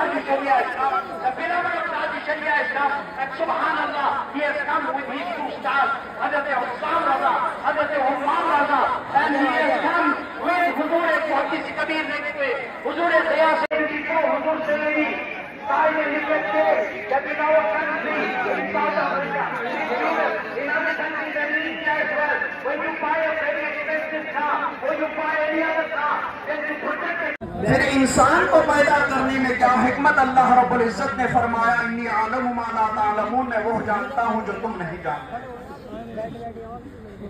Saudi Sharia Islam, the beloved of Saudi Sharia Islam, and subhanallah, he has come with his two stars, Hazrat Hussam Raza, Hazrat Humam Raza, and he has come with Huzur Muhaddis Kabir next to it, Huzur Ziyas Huzur Sayyidi, Sayyid Hizmet, the beloved country in South Africa, in other countries and in India as well. When you buy a very expensive car, or you buy any other car, then you protect it. پھر انسان کو پیدا کرنے میں کیا حکمت؟ اللہ رب العزت نے فرمایا انی اعلم ما لا تعلمون، میں وہ جانتا ہوں جو تم نہیں جانتے۔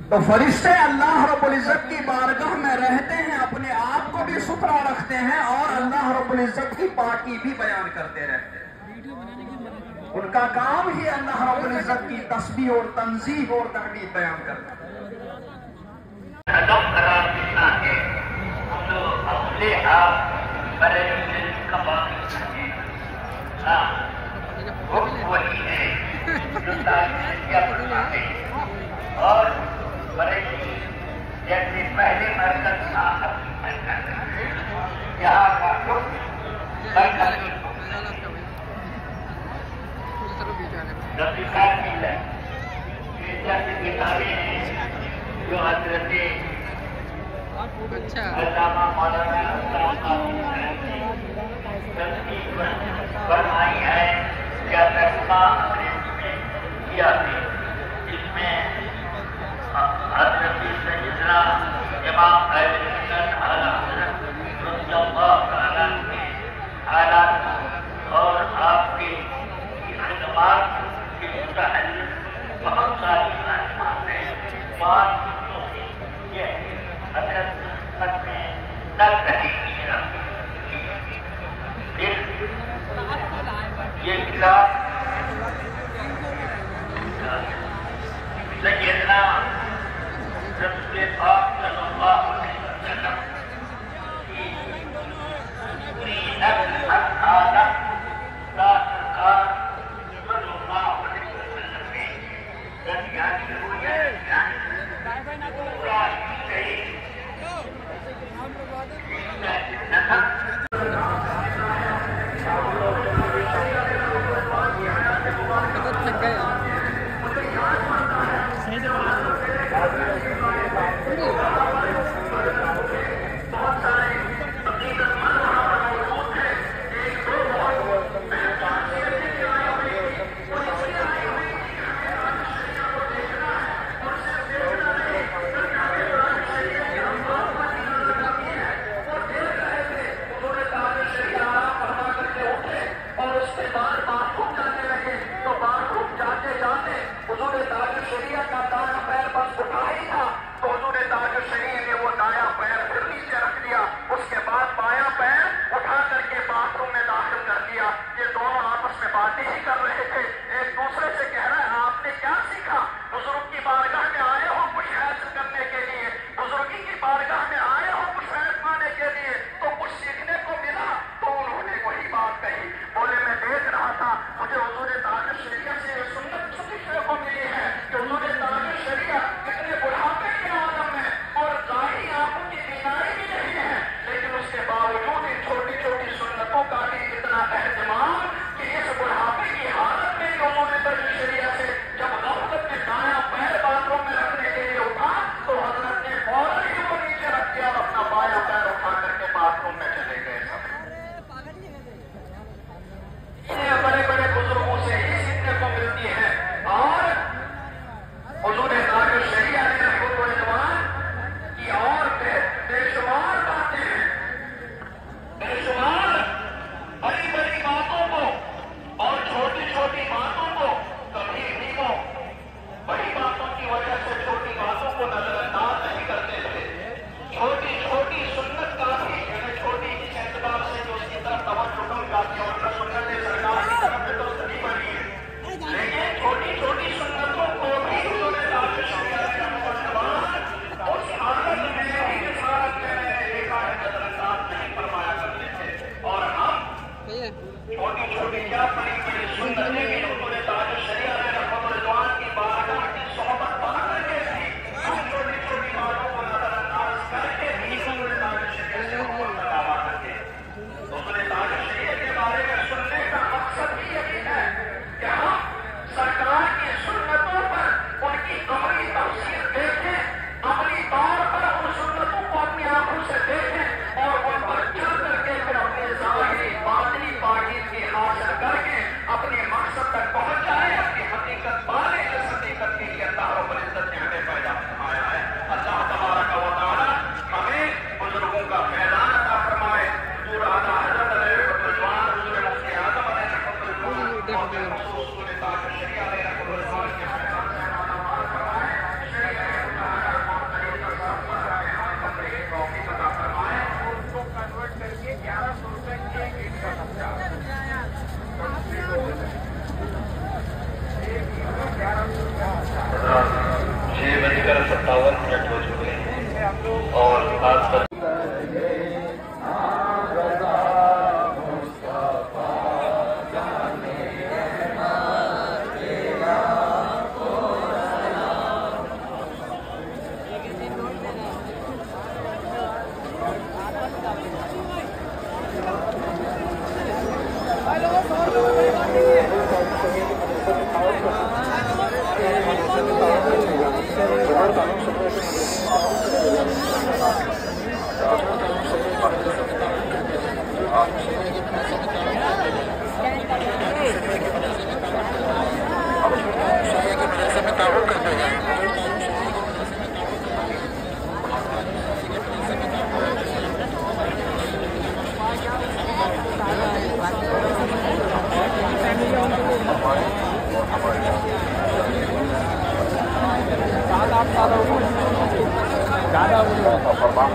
تو فرشتے اللہ رب العزت کی بارگاہ میں رہتے ہیں، اپنے آپ کو بھی ستھرا رکھتے ہیں اور اللہ رب العزت کی پاکی بھی بیان کرتے رہتے ہیں۔ ان کا کام ہی اللہ رب العزت کی تسبیح اور تنزیہ اور تحمید بیان کرنا ہے۔ وہی ہے جو تعلیم اور جیسے پہلے مرکز تھا یہاں کا رخ کتابیں ہیں جو حضرت علامہ مولانا فرمائی ہے کیا ترجمہ انگریزی میں کیا ہے، اس میں حضرت سیدنا امام اہل سنت اعلیٰ حضرت رضی اللہ تعالیٰ کے حالات اور آپ کے خدمات کے متعلق بہت ساری معلومات ہیں۔ بات یہ حضرت خدمت میں نہ رہی یہ کتاب سیدنا رسول پاک صلی اللہ علیہ وسلم کی پوری نسل آدم کا سرکار صلی اللہ علیہ وسلم نے درمیان ہوئی ہے، پورا صحیح ہو چکے ہیں اور خاص کر زیادہ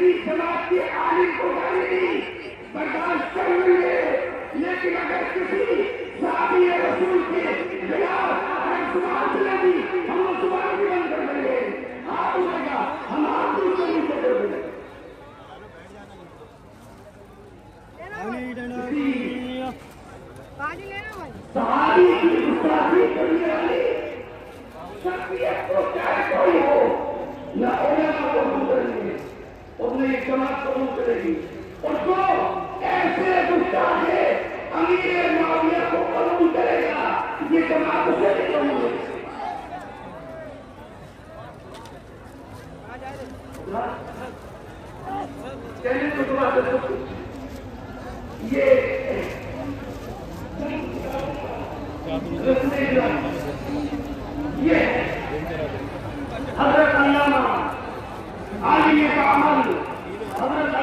کسی جماعت کے عالم کو گالی دی برداشت کر لیں گے، لیکن اگر کسی صحابی رسول کے خلاف ہم زبان چلے گی ہم وہ زبان بھی بند کر دیں گے، ہاتھ اٹھے گا ہم ہاتھ اٹھ کر نیچے کر دیں گے۔ صحابی کی گستاخی کرنے والی شخصیت کو چاہے کوئی ہو نہ علماء قبول کریں گے اور نہ یہ جماعت قبول کرے گی، اور جو ایسے گستاخ امیر معاویہ کو قبول کرے گا یہ جماعت اسے نہیں قبول کرے گی۔ کہنے کو دعا کرو یہ حضرت علامہ عالی عمل حضرت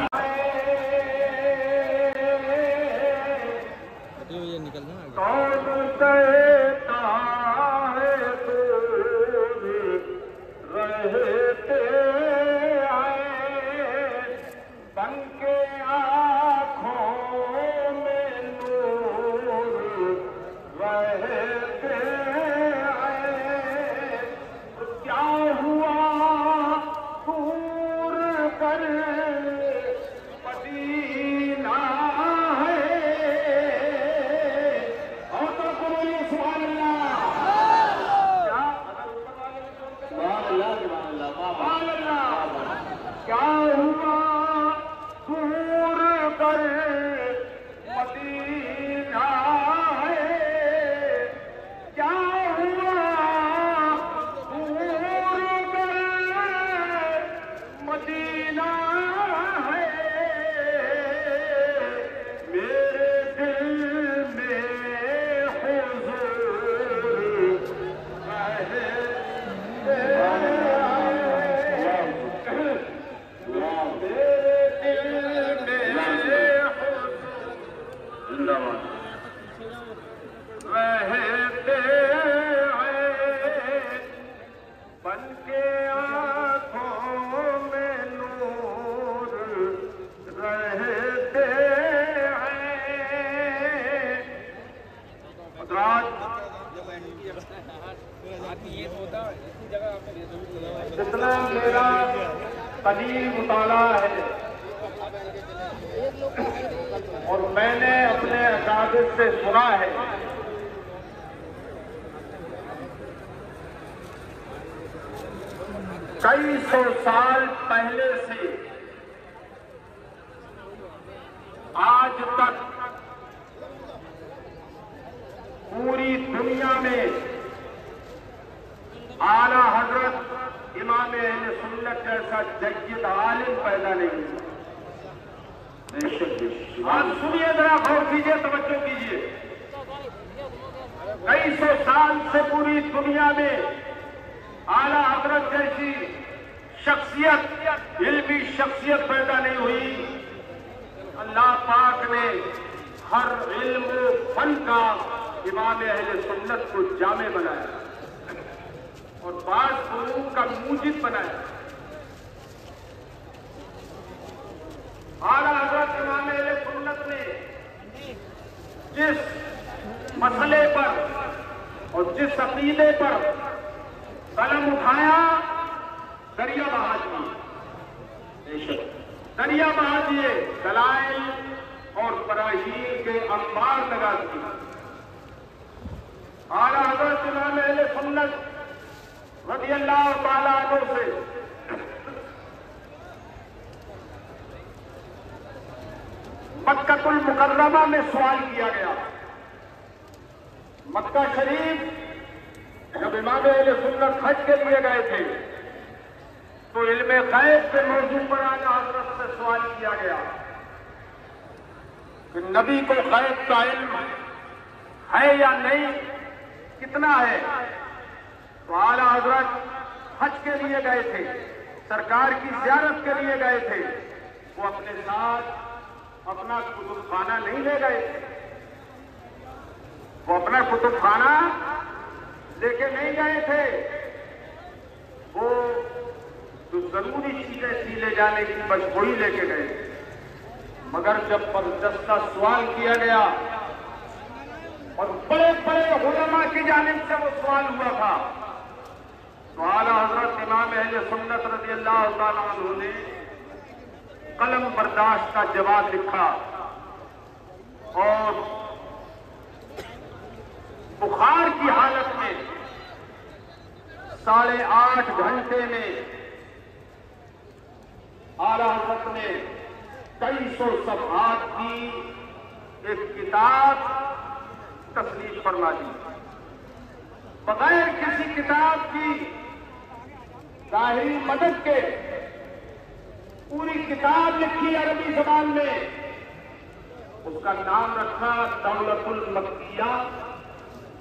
جتنا میرا قدیم مطالعہ ہے اور میں نے اپنے اساتذہ سے سنا ہے، کئی سو سال پہلے سے آج تک پوری دنیا میں اعلیٰ حضرت امام اہل سنت جیسا جید عالم پیدا نہیں ہوا۔ آج سنیے ذرا غور کیجیے، توجہ کیجیے، کئی سو سال سے پوری دنیا میں اعلیٰ حضرت جیسی شخصیت، علمی شخصیت پیدا نہیں ہوئی۔ اللہ پاک نے ہر علم و فن کا امام اہل سنت کو جامع بنایا اور بعض فنون کا موجد بنایا۔ اعلیٰ حضرت امام اہل سنت نے جس مسئلے پر اور جس عقیدے پر قلم اٹھایا، دریا بہا دیے، دریا بہا دیے، دلائل اور براہین کے انبار لگا دیے۔ اعلیٰ حضرت امام اہل سنت رضی اللہ تعالیٰ عنہ سے مکہ المکرمہ میں سوال کیا گیا۔ مکہ شریف جب امام اہل سنت حج کے لیے گئے تھے تو علم غیب کے موضوع پر اعلیٰ حضرت سے سوال کیا گیا کہ نبی کو غیب کا علم ہے یا نہیں، کتنا ہے؟ تو اعلیٰ حضرت حج کے لیے گئے تھے، سرکار کی زیارت کے لیے گئے تھے، وہ اپنے ساتھ اپنا کتب خانہ نہیں لے گئے تھے، وہ اپنا کتب خانہ لے کے نہیں گئے تھے، وہ جو ضروری چیزیں سی لے جانے کی بس وہی لے کے گئے، مگر جب برجستہ سوال کیا گیا اور بڑے بڑے علماء کی جانب سے وہ سوال ہوا تھا تو اعلیٰ حضرت امام اہل سنت رضی اللہ تعالیٰ عنہ نے قلم برداشت کا جواب لکھا اور بخار کی حالت میں 8.5 گھنٹے میں اعلیٰ حضرت نے 250 صفحات کی ایک کتاب تصنیف فرما دی، بغیر کسی کتاب کی ظاہری مدد کے پوری کتاب لکھی عربی زبان میں، اس کا نام رکھا دولت المکیہ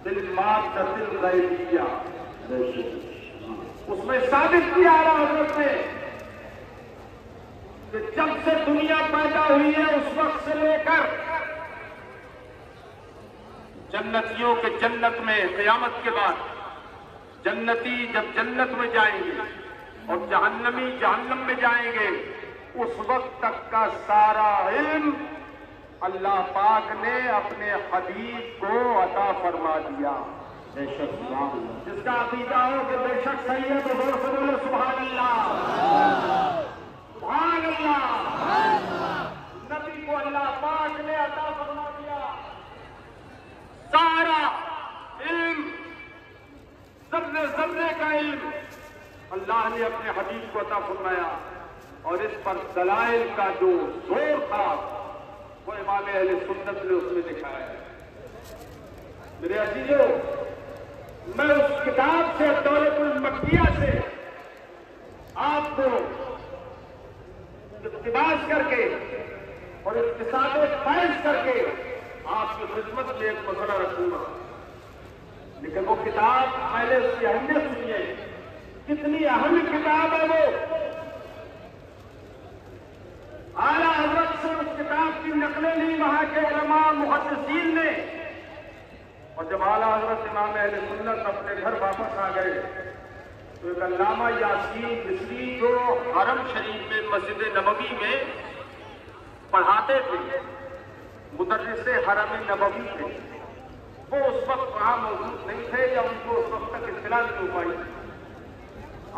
بالمادہ الغیبیہ۔ اس میں ثابت کیا اعلیٰ حضرت نے کہ جب سے دنیا پیدا ہوئی ہے اس وقت سے لے کر جنتیوں کے جنت میں قیامت کے بعد جنتی جب جنت میں جائیں گے اور جہنمی جہنم میں جائیں گے، اس وقت تک کا سارا علم اللہ پاک نے اپنے حبیب کو عطا فرما دیا۔ بے شک جس کا عقیدہ ہو کہ بے شک صحیح ہے تو زور سے بولو سبحان اللہ، سبحان اللہ۔ نبی کو اللہ پاک نے عطا فرما دیا سارا علم، ذرے ذرے کا علم اللہ نے اپنے حبیب کو عطا فرمایا، اور اس پر دلائل کا جو زور تھا وہ امام اہل سنت نے اس میں دکھایا ہے۔ میرے عزیزوں، میں اس کتاب سے دولت المکیہ سے آپ کو اقتباس کر کے اور اقتصاد فیض کر کے آپ کی خدمت میں ایک مسئلہ رکھوں گا، لیکن وہ کتاب پہلے اس کی اہمیت سنیے، کتنی اہم کتاب ہے وہ۔ اعلیٰ حضرت سے اس کتاب کی نقلیں لی وہاں کے علماء محدثین نے، اور جب اعلیٰ حضرت امام اہل سنت اپنے گھر واپس آ گئے تو ایک علامہ یاسین مصری جو حرم شریف میں مسجد نبوی میں پڑھاتے تھے، مدرس حرم نبوی تھے، وہ اس وقت وہاں موجود نہیں تھے یا ان کو اس وقت تک اطلاع نہیں ہو پائی۔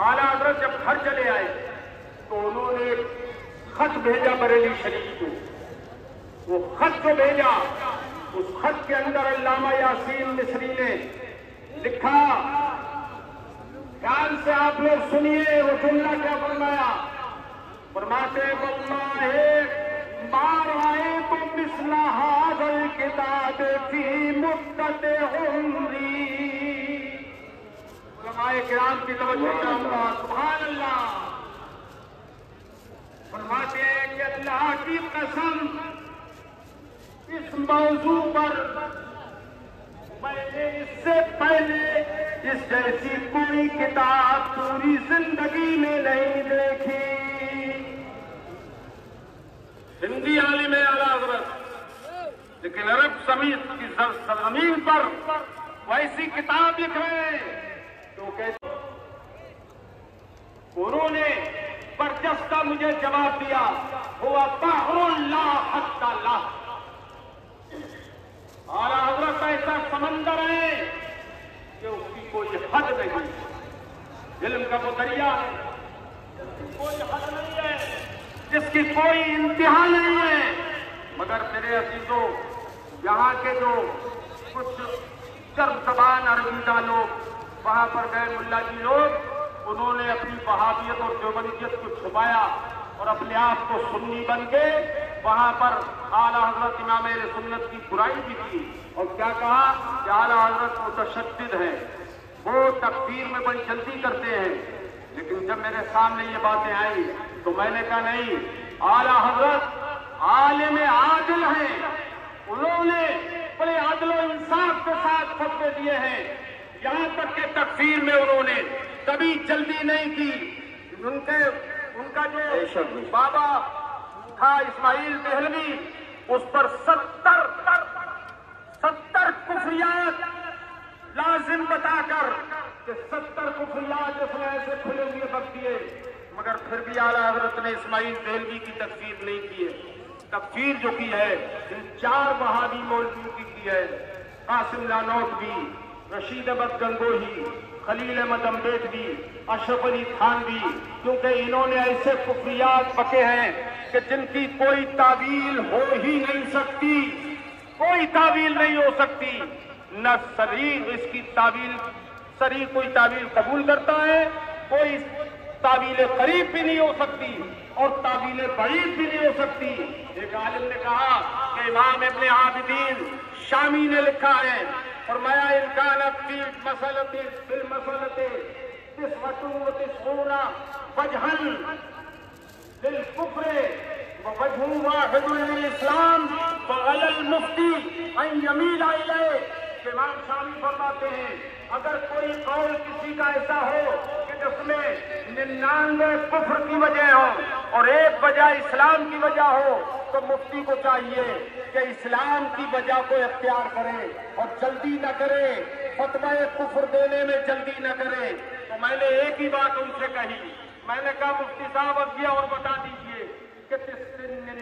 اعلیٰ حضرت جب گھر چلے آئے تو انہوں نے خط بھیجا بریلی شریف کو، وہ خط جو بھیجا اس خط کے اندر علامہ یاسین مصری نے لکھا، خیال سے آپ لوگ سنیے وہ جملہ کیا فرمایا، فرماتے واللہ ما رأیت مثل هذا الکتاب فی مدت عمری۔ علماء کرام کی توجہ چاہوں گا، سبحان اللہ۔ فرماتے ہیں کہ اللہ کی قسم اس موضوع پر میں نے اس سے پہلے اس جیسی کوئی کتاب پوری زندگی میں نہیں دیکھی۔ ہندی عالم اعلیٰ حضرت، لیکن عرب سمیت کی زمین پر ویسی کتاب لکھ رہے ہیں تو کہتے انہوں نے برجستہ مجھے جواب دیا، ہوا بحر لا حد لہ۔ اعلیٰ حضرت ایسا سمندر ہے کہ اس کی کوئی حد نہیں، علم کا وہ دریا ہے جس کی کوئی حد نہیں ہے، جس کی کوئی انتہا نہیں ہے۔ مگر میرے عزیزوں، یہاں کے جو کچھ چرب زبان عربیدہ لوگ وہاں پر گئے ملا جی لوگ، انہوں نے اپنی وہابیت اور دیوبندیت کو چھپایا اور اپنے آپ کو سنی بن کے وہاں پر اعلیٰ حضرت امام اہل سنت کی برائی بھی کی، اور کیا کہا کہ اعلیٰ حضرت متشدد ہیں، وہ تکفیر میں بڑی جلدی کرتے ہیں۔ لیکن جب میرے سامنے یہ باتیں آئیں تو میں نے کہا نہیں، اعلیٰ حضرت عالم عادل ہیں، انہوں نے بڑے عدل و انصاف کے ساتھ فتوے دیے ہیں، یہاں تک کہ تکفیر میں انہوں نے کبھی جلدی نہیں کی۔ ان کا جو بابا تھا اسماعیل دہلوی، اس پر 70 کفریات لازم بتا کر کہ 70 کفریات اس نے ایسے کھلے ہوئے بک دیے، مگر پھر بھی اعلیٰ حضرت نے اسماعیل دہلوی کی تکفیر نہیں کی ہے. تکفیر جو کی ہے ان 4 وہابی مولویوں کی ہے. قاسم نانوتوی, رشید احمد گنگوہی, خلیل احمد امبیڈوی, اشرف علی تھانوی, کیونکہ انہوں نے ایسے کفریات پکے ہیں کہ جن کی کوئی تعویل ہو ہی نہیں سکتی, کوئی تعویل نہیں ہو سکتی. نہ صریح اس کی تعویل, صریح کوئی تعویل قبول کرتا ہے, کوئی تعویل قریب بھی نہیں ہو سکتی اور تعویل بعید بھی نہیں ہو سکتی. ایک عالم نے کہا کہ امام ابن عابدین شامی نے لکھا ہے, فرمایا ان کانت فی المسألۃ تسعۃ وتسعون وجہا للکفر ووجہ واحد للاسلام فعلی المفتی ان یمیل الیہ. کہ امام شامی فرماتے ہیں اگر کوئی قول کسی کا ایسا ہو کہ جس میں 99 کفر کی وجہ ہو اور ایک وجہ اسلام کی وجہ ہو تو مفتی کو چاہیے کہ اسلام کی وجہ کو اختیار کرے اور جلدی نہ کرے, فتویٰ کفر دینے میں جلدی نہ کرے. تو میں نے ایک ہی بات ان سے کہی, میں نے کہا مفتی صاحب اب یہ اور بتا دیجئے کہ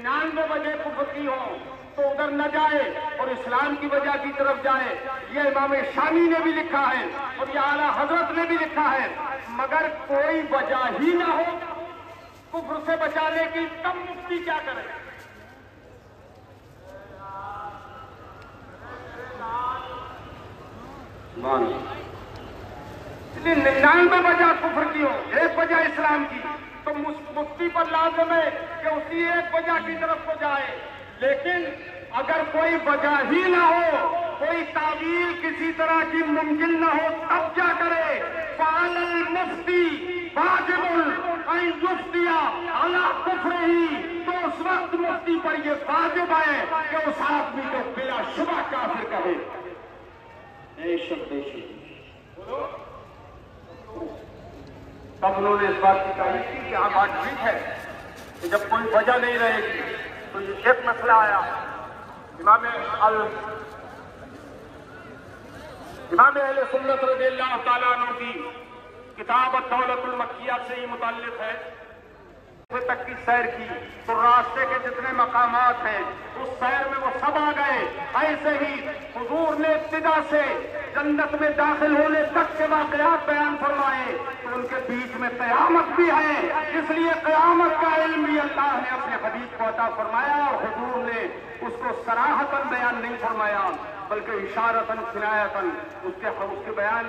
99 وجہ کفر کی ہوں تو ادھر نہ جائے اور اسلام کی وجہ کی طرف جائے. یہ امام شامی نے بھی لکھا ہے اور یہ اعلیٰ حضرت نے بھی لکھا ہے. مگر کوئی وجہ ہی نہ ہو کفر سے بچانے کی, تب مفتی کیا کرے؟ 99 وجہ کفر کی ہو, ایک وجہ اسلام کی, تو مفتی پر لازم ہے کہ اسی ایک وجہ کی طرف کو جائے. لیکن اگر کوئی وجہ ہی نہ ہو, کوئی تعویل کسی طرح کی ممکن نہ ہو, تب کیا کرے؟ فعلی المفتی واجب ان یفتی علی کفرہ. تو اس وقت مفتی پر یہ واجب ہے کہ اس آدمی کو بلا شبہ کافر کہے. تب انہوں نے اس بات کی تعریف کی کہ ہاں بات ٹھیک ہے کہ جب کوئی وجہ نہیں رہے گی تو یہ ایک مسئلہ آیا. امام اہل سنت رضی اللہ تعالیٰ عنہ کی کتاب الدولۃ المکیہ سے ہی متعلق ہے. تک کی سیر کی تو راستے کے جتنے مقامات ہیں اس سیر میں وہ سب آ گئے. ایسے ہی حضور نے ابتدا سے جنت میں داخل ہونے تک کے واقعات بیان فرمائے تو ان کے بیچ میں قیامت بھی ہے. اس لیے قیامت کا علم بھی اللہ نے اپنے حبیب کو عطا فرمایا اور حضور نے اس کو صراحتاً بیان نہیں فرمایا بلکہ اشارتاً کنایتاً اس کے بیان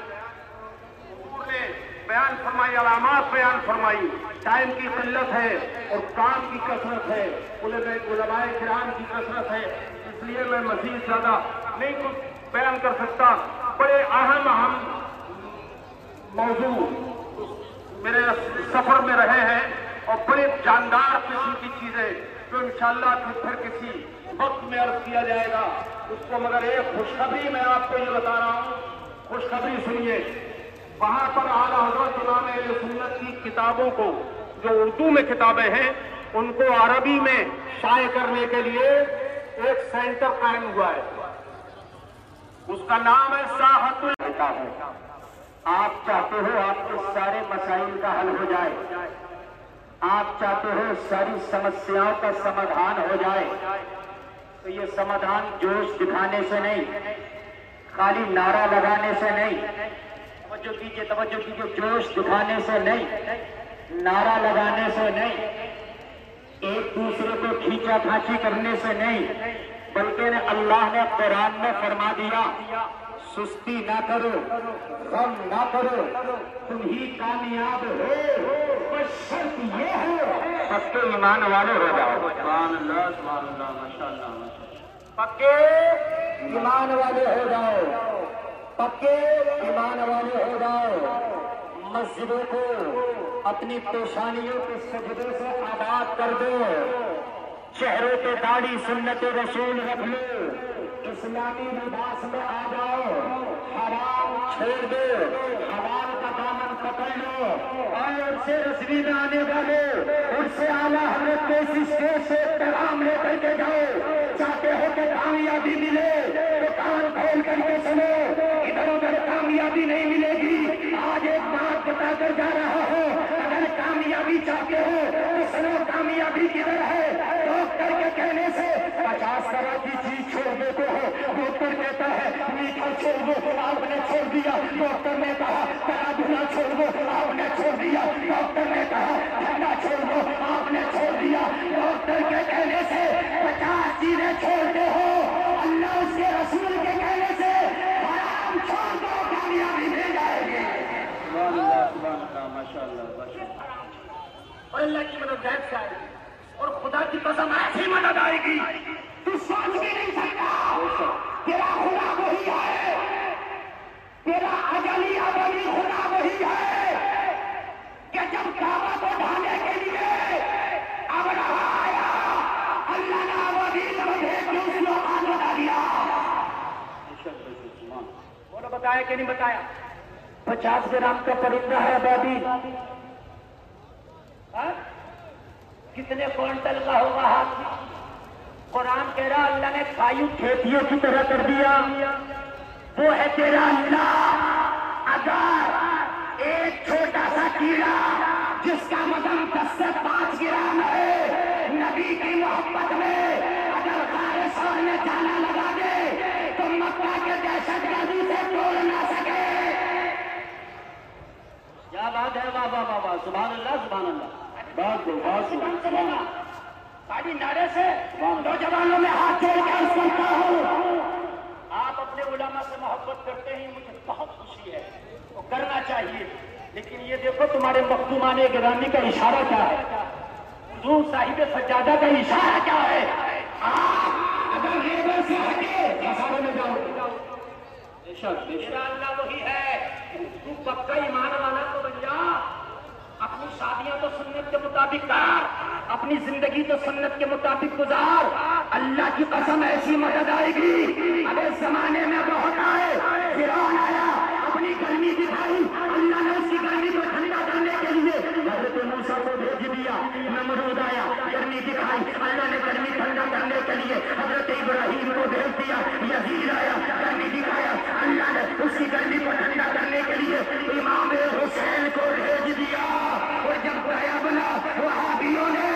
حضور نے بیان فرمائی, علامات بیان فرمائی. ٹائم کی قلت ہے اور کام کی کثرت ہے, علماء کرام کی کثرت ہے, اس لیے میں مزید زیادہ نہیں کچھ بیان کر سکتا. بڑے اہم موضوع میرے سفر میں رہے ہیں اور بڑے جاندار قسم کی چیزیں جو انشاءاللہ پھر کسی وقت میں عرض کیا جائے گا اس کو. مگر ایک خوشخبری میں آپ کو یہ بتا رہا ہوں, خوشخبری سنیے. وہاں پر اعلیٰ حضرت امام اہل سنت کی کتابوں کو, جو اردو میں کتابیں ہیں, ان کو عربی میں شائع کرنے کے لیے ایک سینٹر قائم ہوا ہے. اس کا نام ہے ساحت الکتاب. آپ چاہتے ہو آپ کے سارے مسائل کا حل ہو جائے, آپ چاہتے ہو ساری سمسیاؤں کا سمادھان ہو جائے, تو یہ سمادھان جوش دکھانے سے نہیں, خالی نعرہ لگانے سے نہیں, توجہ کیجیے, جوش دکھانے سے نہیں, نعرہ لگانے سے نہیں, ایک دوسرے کو کھینچا کھانچی کرنے سے نہیں, بلکہ اللہ نے قرآن میں فرما دیا سستی نہ کرو, غم نہ کرو, تم ہی کامیاب ہو, بس شرط یہ ہے پکے ایمان والے ہو جاؤ. سبحان اللہ, سبحان اللہ, ماشاء اللہ. پکے ایمان والے ہو جاؤ, پکے ایمان والے ہو جاؤ. مسجدوں کو اپنی پیشانیوں کے سجدے سے آباد کر دو, چہروں پہ داڑھی سنت رسول رکھ لو, اسلامی لباس میں آ جاؤ, حرام چھوڑ دو, حلال کا دامن پکڑ لو, اور ان سے رسمی میں آنے والے ان سے اعلیٰ حضرت کے اس اسٹیج سے پیغام لے کر کے جاؤ. چاہتے ہو کہ کامیابی ملے تو کان کھول کر کے سنو, ادھر ادھر کامیابی نہیں ملے گی. آج ایک بات بتا کر جا رہا ہوں, اگر کامیابی چاہتے ہو تو سنو کامیابی کدھر ہے؟ ڈاکٹر کے کہنے سے 50 طرح کی چیز چھوڑ دیتے ہو. ڈاکٹر کہتا ہے میٹھا چھوڑ دو، آپ نے چھوڑ دیا. ڈاکٹر نے کہا تلا بھنا چھوڑ دو، آپ نے چھوڑ دیا. ڈاکٹر نے کہا ٹھنڈا چھوڑ دو، آپ نے چھوڑ دیا. ڈاکٹر کے کہنے سے 50 چیزیں چھوڑتے ہو، اللہ اس کے رسول کے کہنے سے حرام چھوڑ دو، کامیابی مل جائے گی. سبحان اللہ، سبحان اللہ، ماشاء اللہ، ماشاء اللہ. اور اللہ کی مدد غیب سے آئے گی، اور خدا کی قسم ایسی مدد آئے گی تو سوچ بھی نہیں سکتا. تیرا خدا وہی ہے، تیرا اجلی ابدی خدا وہی ہے کہ جب کعبہ کو ڈھانے کے لیے اب آیا، اللہ نے ابدیل کو بھیج کے اس کو آگ لگا دیا. بولو بتایا کہ نہیں بتایا؟ 50 گرام کا پرندہ ہے ابدیل، کتنے کوئنٹل کا ہوگا ہاتھ؟ قرآن کہہ رہا اللہ نے کھائیو کھیتیوں کی طرح کر دیا. وہ ہے تیرا اللہ. اگر ایک چھوٹا سا کیڑا جس کا وزن 10 سے 5 گرام ہے، نبی کی محبت میں اگر غار ثور میں جانا لگا دے تو مکہ کے دہشت گردی سے توڑ نہ سکے. کیا بات ہے، واہ واہ واہ، سبحان اللہ، سبحان اللہ. بہت بہت ساڑی نعرے سے نوجوانوں میں ہاتھ جوڑ کے عرض کرتا ہوں، آپ اپنے علماء سے محبت کرتے ہیں، مجھے بہت خوشی ہے، وہ کرنا چاہیے. لیکن یہ دیکھو تمہارے مخدومان گرامی کا اشارہ کیا ہے، حضور صاحب سجادہ کا اشارہ کیا ہے. آپ اگر ریبر سے ہٹے مسالے میں جاؤ. میرا اللہ وہی ہے، تو پکا ایمان والا تو بن جا. اپنی شادیاں تو سنت کے مطابق کر، اپنی زندگی تو سنت کے مطابق گزار. اللہ کی قسم ایسی مدد آئے گی. اب اس زمانے میں بہت آئے، فرعون آیا، اپنی گرمی دکھائی، اللہ نے اس کی گرمی کو ٹھنڈا کرنے کے لیے حضرت موسیٰ کو بھیج دیا. نمرود آیا، گرمی دکھائی، اللہ نے گرمی ٹھنڈا کرنے کے لیے حضرت ابراہیم کو بھیج دیا. یزید آیا، گرمی دکھایا، اللہ نے اس کی گرمی کو ٹھنڈا کرنے کے لیے امام حسین کو بھیج دیا. اور جب گیا بنا وہابیوں نے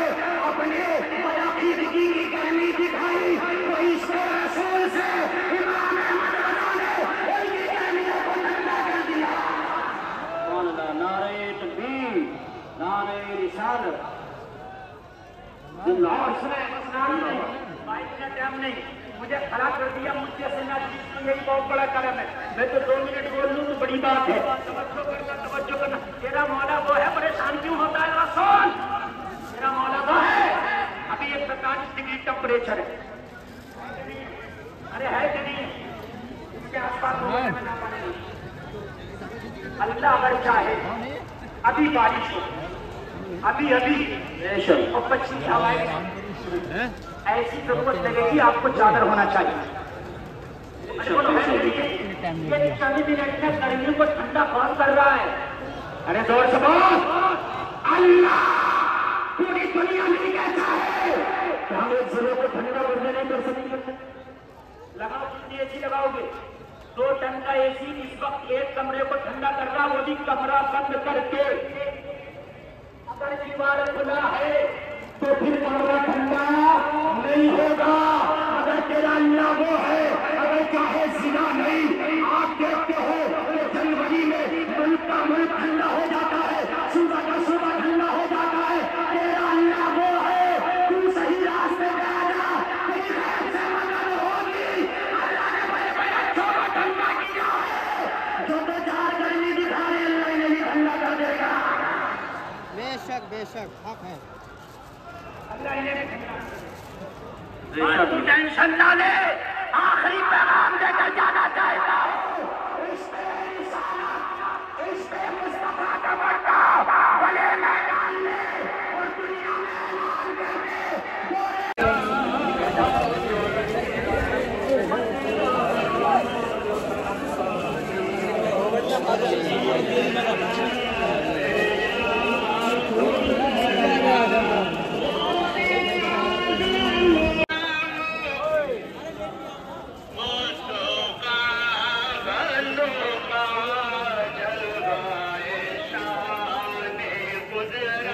اپنے بدعقیدگی کی گرمی دکھائی تو اس کے رسول سے امام احمد رضا نے ان کی گرمیوں کو ٹھنڈا کر دیا. سبحان اللہ، نعرہ تکبیر، نعرہ رسالت. اور سنیں مسئلہ نہیں، بائک کا ٹائم نہیں، مجھے کھڑا کر دیا، مجھ جیسے ناچیز، یہی بہت بڑا کرم ہے. میں تو 2 منٹ بول لوں تو بڑی بات ہے. توجہ کرنا، توجہ کرنا. تیرا مولا وہ ہے، پریشان کیوں ہوتا ہے رسول؟ تیرا مولا وہ ہے. ابھی 145 ڈگری ٹمپریچر ہے. ارے ہے کہ نہیں؟ اس کے آس پاس اللہ اگر چاہے ابھی بارش ہو، ابھی اور 25 ہوائیں، ایسی ضرورت لگے گی آپ کو چادر ہونا چاہیے. یہ 40 منٹ میں گرمیوں کو ٹھنڈا کون کر رہا ہے؟ ارے زور سے بول. اللہ پوری دنیا میں کہتا ہے کہ ہم ایک ضلع کو ٹھنڈا کرنے نہیں کر سکتے. لگاؤ کتنی اے سی لگاؤ گے؟ 2 ٹن کا اے سی اس وقت ایک کمرے کو ٹھنڈا کر رہا، وہ بھی کمرہ بند کر کے. اگر دیوار کھلا ہے تو پھر کمرہ ٹھنڈا نہیں ہوگا. اگر تیرا اللہ وہ ہے، اگر چاہے زنا نہیں. آپ دیکھتے ہو کہ جنوری میں ملک کا ملک ٹھنڈا ہو جاتا ہے، صوبہ کا صوبہ ٹھنڈا ہو جاتا ہے. تیرا اللہ وہ ہے، تو صحیح راستے پہ آ جا، تیری غیر سے مدد ہوگی. اللہ نے بڑے بڑے اچھوں کو ٹھنڈا کیا ہے، جو تو 4 گرمی دکھا رہے اللہ انہیں بھی ٹھنڈا کر دے گا. بے شک حق ہے. اللہ انہیں بھی ٹھنڈا کر دے گا. اور تو ٹینشن نہ لے، آخری پیغام دے کر جانا چاہتا ہوں. اس پہ رسالت، اس پہ مصطفیٰ کا برتاؤ بھلے میدان میں اور دنیا میں اعلان کر دے. جلوائے شان قدرت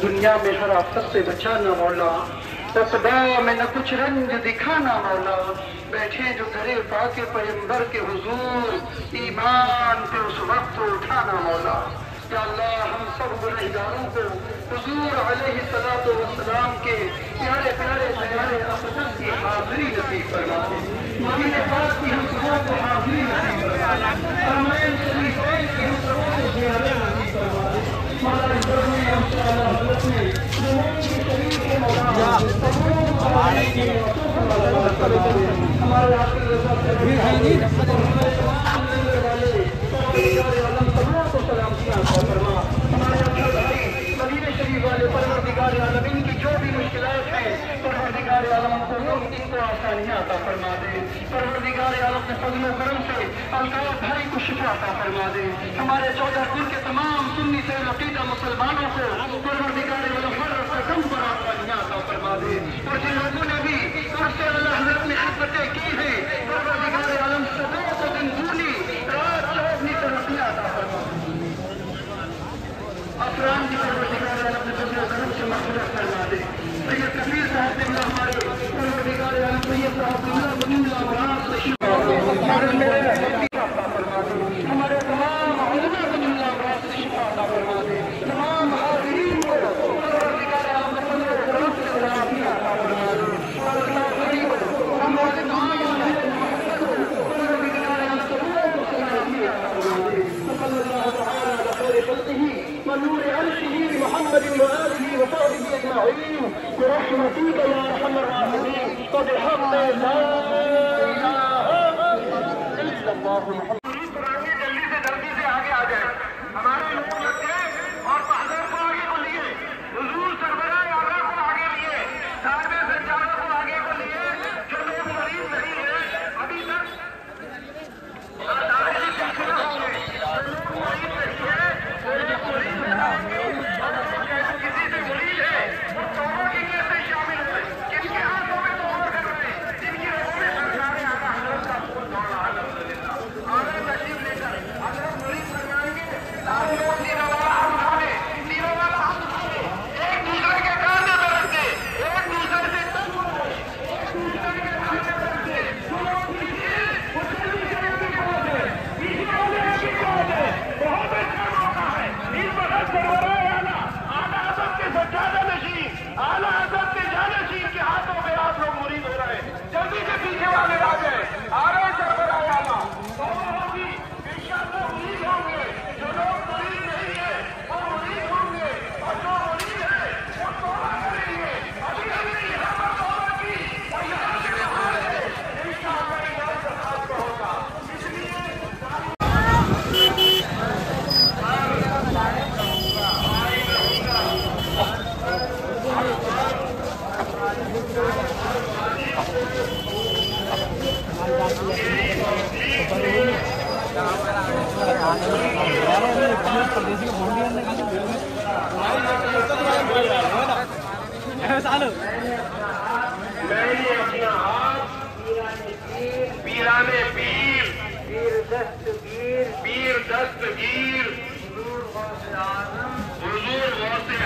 دنیا میں ہر آفت سے بچانا مولا، اقبا میں نہ کچھ رنگ دکھانا مولا، بیٹھے جو گھرے پاک پیغمبر کے حضور، ایمان پہ اس وقت اٹھانا مولا۔ یا اللہ ہم سب گنہگاروں کو حضور علیہ السلام کے پیارے پیارے پیارے اقدس کی حاضری نصیب فرما دے، مدینے پاک کی ہم سب کو حاضری نصیب فرما دے، حرمین شریفین کی ہم سب کو زیارت نصیب فرما دے۔ ہمارا گھر میں انشاءاللہ حضرت نے زمین کی شریف کے مولا ہمارے آخر رضا سے پروردگار عالمین کی جو بھی مشکلات ہیں پروردگار عالم ان کو آسانیاں عطا فرما دے، پروردگار عالم کے فضل و کرم سے الطاف بھائی کو شفا عطا فرما دے، ہمارے 14 دن کے تمام سنی سے عقیدہ مسلمانوں کو پروردگار عالم ہر قدم پر آسانیاں عطا فرما دے، اور جن لوگوں نے بھی ان سے اللہ حضرت نے خدمتیں کی ہیں پروردگار عالم صبح و دن دولی رات چوگنی ترقیاں عطا فرما دے، افراد کی پروردگار عالم نے فضل و کرم سے مغفرت فرما دے۔ سید کبیر صاحب نے ہمارے پروردگار عالم سید صاحب اللہ مراد سے شفا عطا فرما دے، ہمارے تمام علماء کو اللہ مراد سے شفا عطا فرما دے، تمام حاضرین کو پروردگار عالم نے فضل و کرم سے عطا فرما دے، اور اللہ غریب ہمارے تمام پروردگار عالم کو عطا فرما دے۔ صلی اللہ تعالی علی خیر خلقہ ونور عرشه محمد وآله وصحبه أجمعين برحمتك يا أرحم الراحمين وبحق لا إله إلا الله محمد۔ جلدی سے جلدی سے آگے آ جائے، ہمارے لوگ لگے اور بہادر کو آگے کو لیے، حضور سربراہ اعلیٰ کو آگے لیے، صاحب سجادہ کو آگے کو لیے، جو لوگ مریض نہیں ہیں ابھی تک کسی سے مریض ہے وہ دونوں کی کیسے شامل ہوئے، کن کے ہاتھوں میں تو اور کر رہے ہیں، جن کی روحوں میں سرکار آگا حضرت کا پھول دوڑ رہا الحمدللہ، آگے تشریف لے کر حضرت مریض فرمائیں گے سارے لوگ تیرہ والا ہم اٹھانے، تیرہ والا ہم اٹھانے، ایک دوسرے کے کاندھے پہ رکھتے، ایک دوسرے سے تن بولے، ایک دوسرے کے کاندھے پہ رکھتے، جو لوگ پیچھے وہ جلدی سے آگے پہنچے، پیچھے والے آگے پہنچے، بہت اچھا موقع ہے، اس وقت سربراہ اعلیٰ اعلیٰ حضرت کے سجادہ نشین اعلیٰ حضرت کے جانشین کے ہاتھوں میں آپ لوگ مرید ہو رہے ہیں، جلدی سے پیچھے والے آ جائیں، آ رہے سربراہ اعلیٰ دونوں ہوگی انشاءاللہ مرید ہوں گے، جو لوگ مرید نہیں ہیں وہ مرید ہوں گے، اور جو مرید ہیں وہ توبہ کریں گے، ابھی ہم نے یہاں پر توبہ کی اور یہاں سے باہر ہے، انشاءاللہ عبادت آپ کو ہوگا، اس لیے میں نے اپنا ہاتھ پیران پیر پیر دستگیر حضور